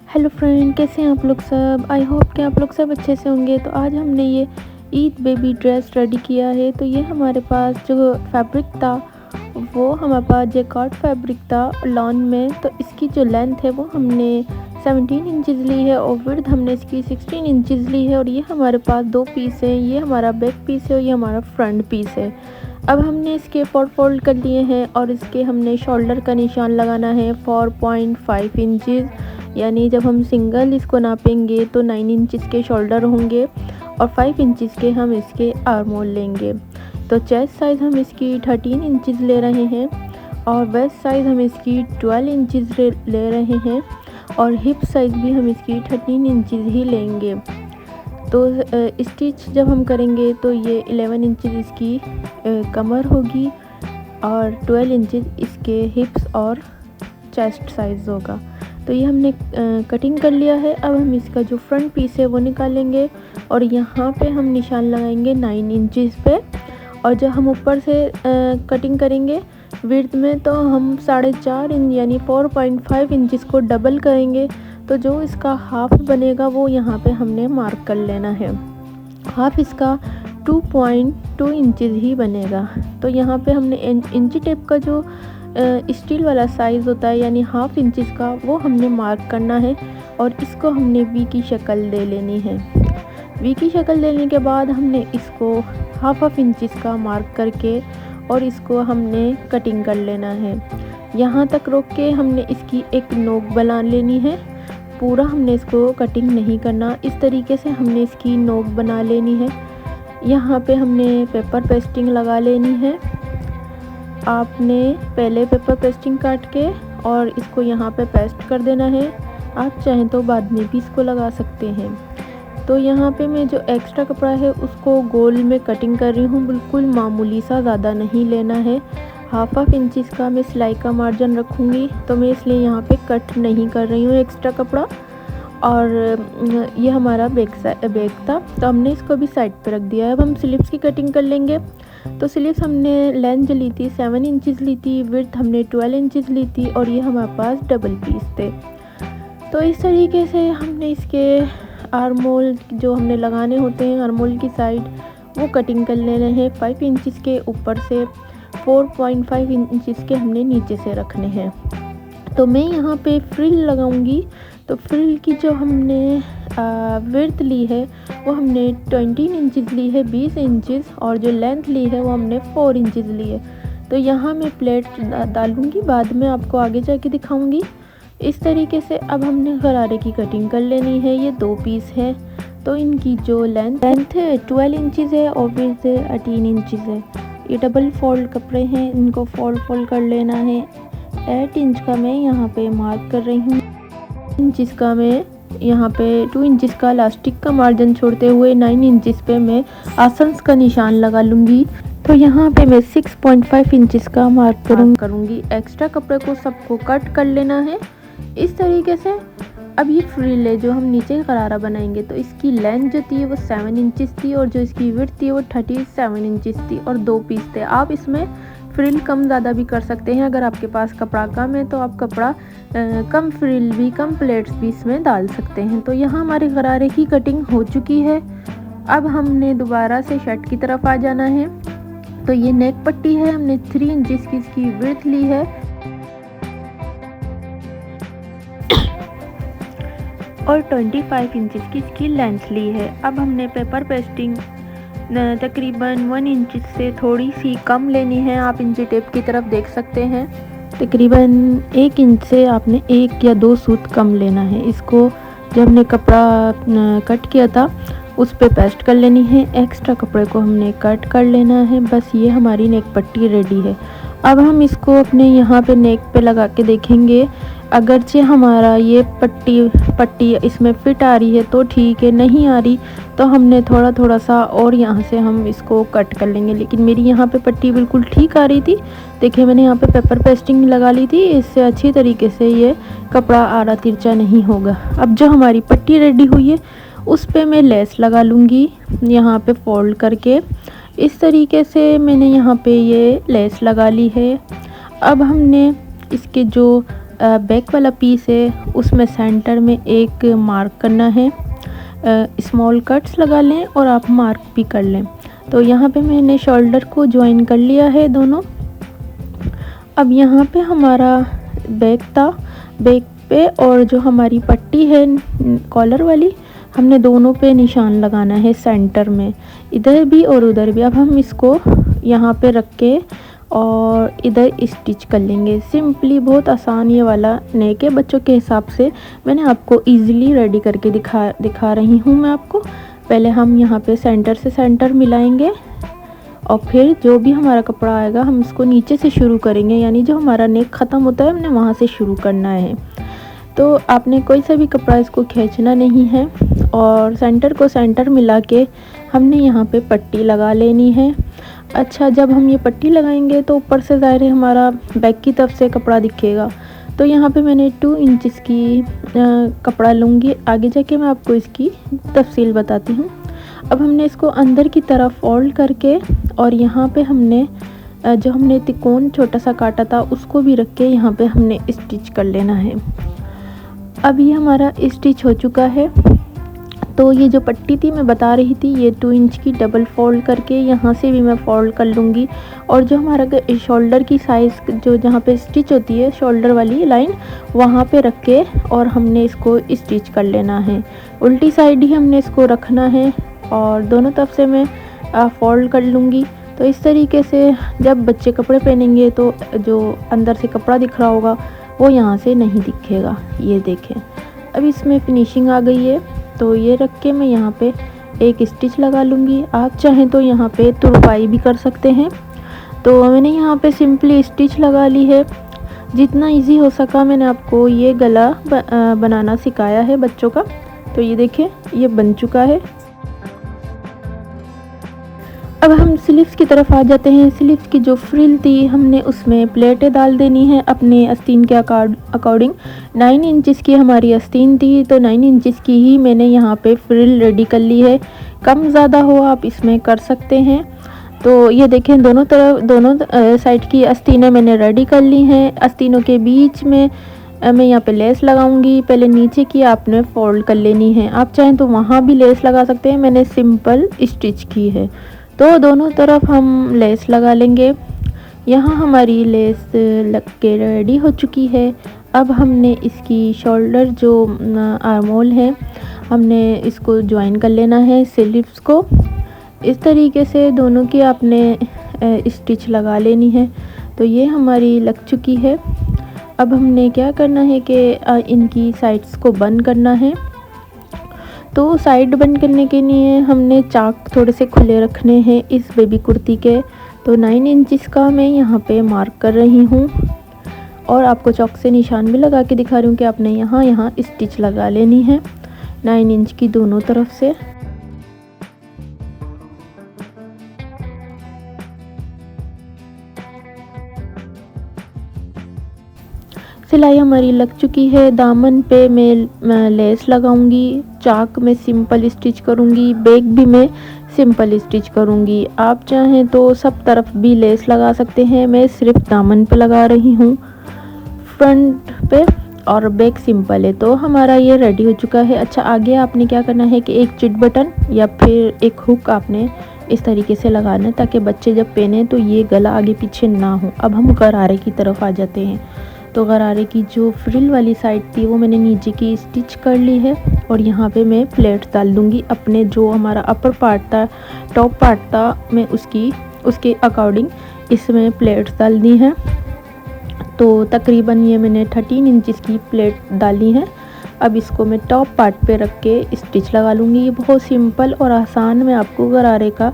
Hello friend, कैसे हैं आप लोग सब। आई होप कि आप लोग सब अच्छे से होंगे। तो आज हमने ये ईद बेबी ड्रेस रेडी किया है। तो ये हमारे पास जो फैब्रिक था वो हमारे पास जैकार्ड फैब्रिक था लॉन में। तो इसकी जो लेंथ है वो हमने 17 इंचज़ ली है और विड्थ हमने इसकी 16 इंचज़ ली है। और ये हमारे पास दो पीस हैं, ये हमारा बैक पीस है और ये हमारा फ्रंट पीस है। अब हमने इसके फोल्ड कर लिए हैं और इसके हमने शोल्डर का निशान लगाना है 4.5 इंचज़, यानी जब हम सिंगल इसको नापेंगे तो 9 इंचज़ के शोल्डर होंगे और 5 इंचज़ के हम इसके आर्म होल लेंगे। तो चेस्ट साइज़ हम इसकी 13 इंचज़ ले रहे हैं और वेस्ट साइज़ हम इसकी 12 इंचज़ ले रहे हैं और हिप साइज़ भी हम इसकी 13 इंचज़ ही लेंगे। तो स्टिच जब हम करेंगे तो ये 11 इंचज़ इसकी कमर होगी और 12 इंचज़ इसके हिप्स और चेस्ट साइज़ होगा। तो ये हमने कटिंग कर लिया है। अब हम इसका जो फ्रंट पीस है वो निकालेंगे और यहाँ पे हम निशान लगाएंगे 9 इंचज़ पे। और जब हम ऊपर से कटिंग करेंगे विड्थ में तो हम 4.5 इंच यानी 4.5 इंचज़ को डबल करेंगे। तो जो इसका हाफ बनेगा वो यहाँ पे हमने मार्क कर लेना है। हाफ इसका 2.2 इंचज़ ही बनेगा। तो यहाँ पे हमने इंची टेप का जो स्टील वाला साइज़ होता है यानी हाफ इंचज़ का वो हमने मार्क करना है और इसको हमने वी की शक्ल दे लेनी है। वी की शक्ल देने के बाद हमने इसको हाफ इंचज़ का मार्क करके और इसको हमने कटिंग कर लेना है। यहाँ तक रोक के हमने इसकी एक नोक बना लेनी है। पूरा हमने इसको कटिंग नहीं करना, इस तरीके से हमने इसकी नोक बना लेनी है। यहाँ पे हमने पेपर पेस्टिंग लगा लेनी है। आपने पहले पेपर पेस्टिंग काट के और इसको यहाँ पे पेस्ट कर देना है। आप चाहें तो बाद में भी इसको लगा सकते हैं। तो यहाँ पे मैं जो एक्स्ट्रा कपड़ा है उसको गोल में कटिंग कर रही हूँ, बिल्कुल मामूली सा, ज़्यादा नहीं लेना है। हाफ इंचज़ का मैं सिलाई का मार्जिन रखूँगी तो मैं इसलिए यहाँ पे कट नहीं कर रही हूँ एक्स्ट्रा कपड़ा। और ये हमारा बैक था तो हमने इसको भी साइड पे रख दिया है। अब हम स्लीव्स की कटिंग कर लेंगे। तो स्लीव्स हमने लेंथ जो ली थी 7 इंचज़ ली थी, विड्थ हमने 12 इंचज़ ली थी और ये हमारे पास डबल पीस थे। तो इस तरीके से हमने इसके आर्म होल जो हमने लगाने होते हैं आर्म की साइड वो कटिंग कर लेने हैं। 5 इंचज़ के ऊपर से 4.5 इंचज़ के हमने नीचे से रखने हैं। तो मैं यहाँ पे फ्रिल लगाऊंगी। तो फ्रिल की जो हमने विड्थ ली है वो हमने 20 इंचज़ ली है, 20 इंचज़, और जो लेंथ ली है वो हमने 4 इंचज़ ली है। तो यहाँ मैं प्लेट डालूंगी, बाद में आपको आगे जाके दिखाऊंगी। इस तरीके से अब हमने गरारे की कटिंग कर लेनी है। ये दो पीस है तो इनकी जो लेंथ है 12 इंचज़ है और विड्थ 18 इंचज़ है। ये डबल फोल्ड कपड़े हैं, इनको फोल्ड कर लेना है। 8 इंच का मैं यहाँ पे मार्क कर रही हूँ। इंचज़ का मैं यहाँ पे 2 इंचज़ का इलास्टिक का मार्जिन छोड़ते हुए 9 इंचज़ पे मैं आसंस का निशान लगा लूँगी। तो यहाँ पे मैं 6.5 इंचज़ का मार्क करूँगी। एक्स्ट्रा कपड़े को सबको कट कर लेना है इस तरीके से। अब ये फ्रिल है जो हम नीचे गरारा बनाएंगे तो इसकी लेंथ जो थी वो 7 इंचज़ थी और जो इसकी विड्थ थी वो 37 इंचज़ थी और दो पीस थे। आप इसमें फ्रिल कम ज़्यादा भी कर सकते हैं। अगर आपके पास कपड़ा कम है तो आप कपड़ा कम फ्रिल भी, कम प्लेट्स भी इसमें डाल सकते हैं। तो यहाँ हमारे गरारे की कटिंग हो चुकी है। अब हमने दोबारा से शर्ट की तरफ आ जाना है। तो ये नेक पट्टी है, हमने 3 इंचज़ की इसकी विड्थ ली है और 25 इंचज़ की इसकी लेंथ ली है। अब हमने पेपर पेस्टिंग तकरीबन 1 इंच से थोड़ी सी कम लेनी है। आप इंची टेप की तरफ देख सकते हैं। तकरीबन 1 इंच से आपने 1 या 2 सूत कम लेना है। इसको जब हमने कपड़ा कट किया था उस पे पेस्ट कर लेनी है। एक्स्ट्रा कपड़े को हमने कट कर लेना है। बस ये हमारी नेक पट्टी रेडी है। अब हम इसको अपने यहाँ पे नेक पे लगा के देखेंगे। अगरचे हमारा ये पट्टी इसमें फिट आ रही है तो ठीक है, नहीं आ रही तो हमने थोड़ा सा और यहाँ से हम इसको कट कर लेंगे। लेकिन मेरी यहाँ पे पट्टी बिल्कुल ठीक आ रही थी। देखिए मैंने यहाँ पे पेपर पेस्टिंग लगा ली थी, इससे अच्छी तरीके से ये कपड़ा आड़ा तिरछा नहीं होगा। अब जो हमारी पट्टी रेडी हुई है उस पे मैं लेस लगा लूँगी यहाँ पे फोल्ड करके। इस तरीके से मैंने यहाँ पे ये लेस लगा ली है। अब हमने इसके जो बैक वाला पीस है उसमें सेंटर में एक मार्क करना है। स्मॉल कट्स लगा लें और आप मार्क भी कर लें। तो यहाँ पे मैंने शोल्डर को ज्वाइन कर लिया है दोनों। अब यहाँ पे हमारा बैक था, बैक पे और जो हमारी पट्टी है कॉलर वाली, हमने दोनों पे निशान लगाना है सेंटर में, इधर भी और उधर भी। अब हम इसको यहाँ पे रख के और इधर स्टिच कर लेंगे सिंपली। बहुत आसान ये वाला नेक है, बच्चों के हिसाब से मैंने आपको इजीली रेडी करके दिखा रही हूँ मैं आपको। पहले हम यहाँ पे सेंटर से सेंटर मिलाएंगे और फिर जो भी हमारा कपड़ा आएगा हम इसको नीचे से शुरू करेंगे, यानी जो हमारा नेक ख़त्म होता है हमने वहाँ से शुरू करना है। तो आपने कोई सा भी कपड़ा इसको खींचना नहीं है और सेंटर को सेंटर मिला के हमने यहाँ पे पट्टी लगा लेनी है। अच्छा, जब हम ये पट्टी लगाएंगे तो ऊपर से ज़ाहिर है हमारा बैक की तरफ से कपड़ा दिखेगा। तो यहाँ पे मैंने 2 इंचेस की कपड़ा लूँगी, आगे जाके मैं आपको इसकी तफसील बताती हूँ। अब हमने इसको अंदर की तरफ फोल्ड करके और यहाँ पे हमने जो हमने तिकोन छोटा सा काटा था उसको भी रख के यहाँ पे हमने स्टिच कर लेना है। अब ये हमारा स्टिच हो चुका है। तो ये जो पट्टी थी मैं बता रही थी, ये 2 इंच की डबल फोल्ड करके यहाँ से भी मैं फोल्ड कर लूँगी और जो हमारा शोल्डर की साइज़ जो जहाँ पे स्टिच होती है शोल्डर वाली लाइन, वहाँ पे रख के और हमने इसको स्टिच कर लेना है। उल्टी साइड ही हमने इसको रखना है और दोनों तरफ से मैं फोल्ड कर लूँगी। तो इस तरीके से जब बच्चे कपड़े पहनेंगे तो जो अंदर से कपड़ा दिख रहा होगा वो यहाँ से नहीं दिखेगा। ये देखें, अब इसमें फिनिशिंग आ गई है। तो ये रख के मैं यहाँ पे एक स्टिच लगा लूँगी। आप चाहें तो यहाँ पे तुरपाई भी कर सकते हैं। तो मैंने यहाँ पे सिंपली स्टिच लगा ली है। जितना इजी हो सका मैंने आपको ये गला बनाना सिखाया है बच्चों का। तो ये देखें, ये बन चुका है। अब हम स्लीव्स की तरफ आ जाते हैं। स्लीव्स की जो फ्रिल थी हमने उसमें प्लेटें डाल देनी है अपने आस्तीन के अकॉर्डिंग। 9 इंचेस की हमारी आस्तीन थी तो 9 इंचेस की ही मैंने यहाँ पे फ्रिल रेडी कर ली है। कम ज़्यादा हो आप इसमें कर सकते हैं। तो ये देखें, दोनों साइड की आस्तीनें मैंने रेडी कर ली हैं। आस्तीनों के बीच में मैं यहाँ पे लेस लगाऊंगी। पहले नीचे की आपने फोल्ड कर लेनी है, आप चाहें तो वहाँ भी लेस लगा सकते हैं, मैंने सिंपल स्टिच की है। तो दोनों तरफ हम लेस लगा लेंगे। यहाँ हमारी लेस लग के रेडी हो चुकी है। अब हमने इसकी शोल्डर जो आर्म होल है हमने इसको ज्वाइन कर लेना है स्लीव्स को। इस तरीके से दोनों की आपने स्टिच लगा लेनी है। तो ये हमारी लग चुकी है। अब हमने क्या करना है कि इनकी साइड्स को बंद करना है। तो साइड बंद करने के लिए हमने चाक थोड़े से खुले रखने हैं इस बेबी कुर्ती के। तो 9 इंचेस का मैं यहाँ पे मार्क कर रही हूँ और आपको चौक से निशान भी लगा के दिखा रही हूँ कि आपने यहाँ स्टिच लगा लेनी है 9 इंच की दोनों तरफ से। सिलाई हमारी लग चुकी है। दामन पे मैं लेस लगाऊंगी, चाक में सिंपल स्टिच करूंगी, बैक भी मैं सिंपल स्टिच करूंगी। आप चाहें तो सब तरफ भी लेस लगा सकते हैं, मैं सिर्फ दामन पे लगा रही हूँ, फ्रंट पे, और बैक सिंपल है। तो हमारा ये रेडी हो चुका है। अच्छा, आगे आपने क्या करना है कि एक चिट बटन या फिर एक हुक आपने इस तरीके से लगाना है ताकि बच्चे जब पहने तो ये गला आगे पीछे ना हो। अब हम गरारे की तरफ आ जाते हैं। तो गरारे की जो फ्रिल वाली साइड थी वो मैंने नीचे की स्टिच कर ली है और यहाँ पे मैं प्लेट डाल दूँगी अपने जो हमारा अपर पार्ट था, टॉप पार्ट था, मैं उसके अकॉर्डिंग इसमें प्लेट्स डाल दी हैं। तो तकरीबन ये मैंने 13 इंचेस की प्लेट डाली है। अब इसको मैं टॉप पार्ट पे रख के स्टिच लगा लूँगी। ये बहुत सिंपल और आसान मैं आपको गरारे का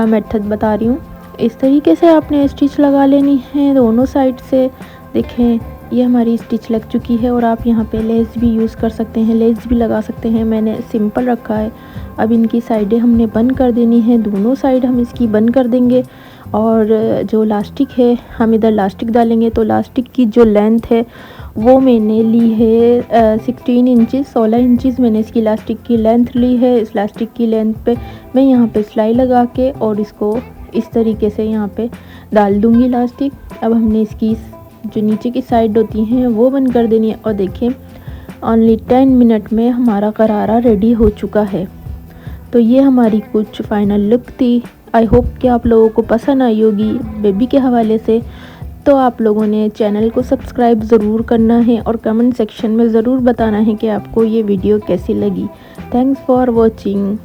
मेथड बता रही हूँ। इस तरीके से आपने स्टिच लगा लेनी है दोनों साइड से। देखें, ये हमारी स्टिच लग चुकी है और आप यहाँ पे लेस भी यूज़ कर सकते हैं, लेस भी लगा सकते हैं। मैंने सिंपल रखा है। अब इनकी साइडें हमने बंद कर देनी है, दोनों साइड हम इसकी बंद कर देंगे। और जो लास्टिक है हम इधर लास्टिक डालेंगे। तो लास्टिक की जो लेंथ है वो मैंने ली है 16 इंचेस, 16 इंचेस मैंने इसकी लास्टिक की लेंथ ली है। इस लास्टिक की लेंथ पे मैं यहाँ पे सिलाई लगा के और इसको इस तरीके से यहाँ पे डाल दूँगी लास्टिक। अब हमने इसकी जो नीचे की साइड होती हैं वो बंद कर देनी है। और देखें ओनली 10 मिनट में हमारा गरारा रेडी हो चुका है। तो ये हमारी कुछ फाइनल लुक थी। आई होप कि आप लोगों को पसंद आई होगी बेबी के हवाले से। तो आप लोगों ने चैनल को सब्सक्राइब ज़रूर करना है और कमेंट सेक्शन में ज़रूर बताना है कि आपको ये वीडियो कैसी लगी। Thanks for watching.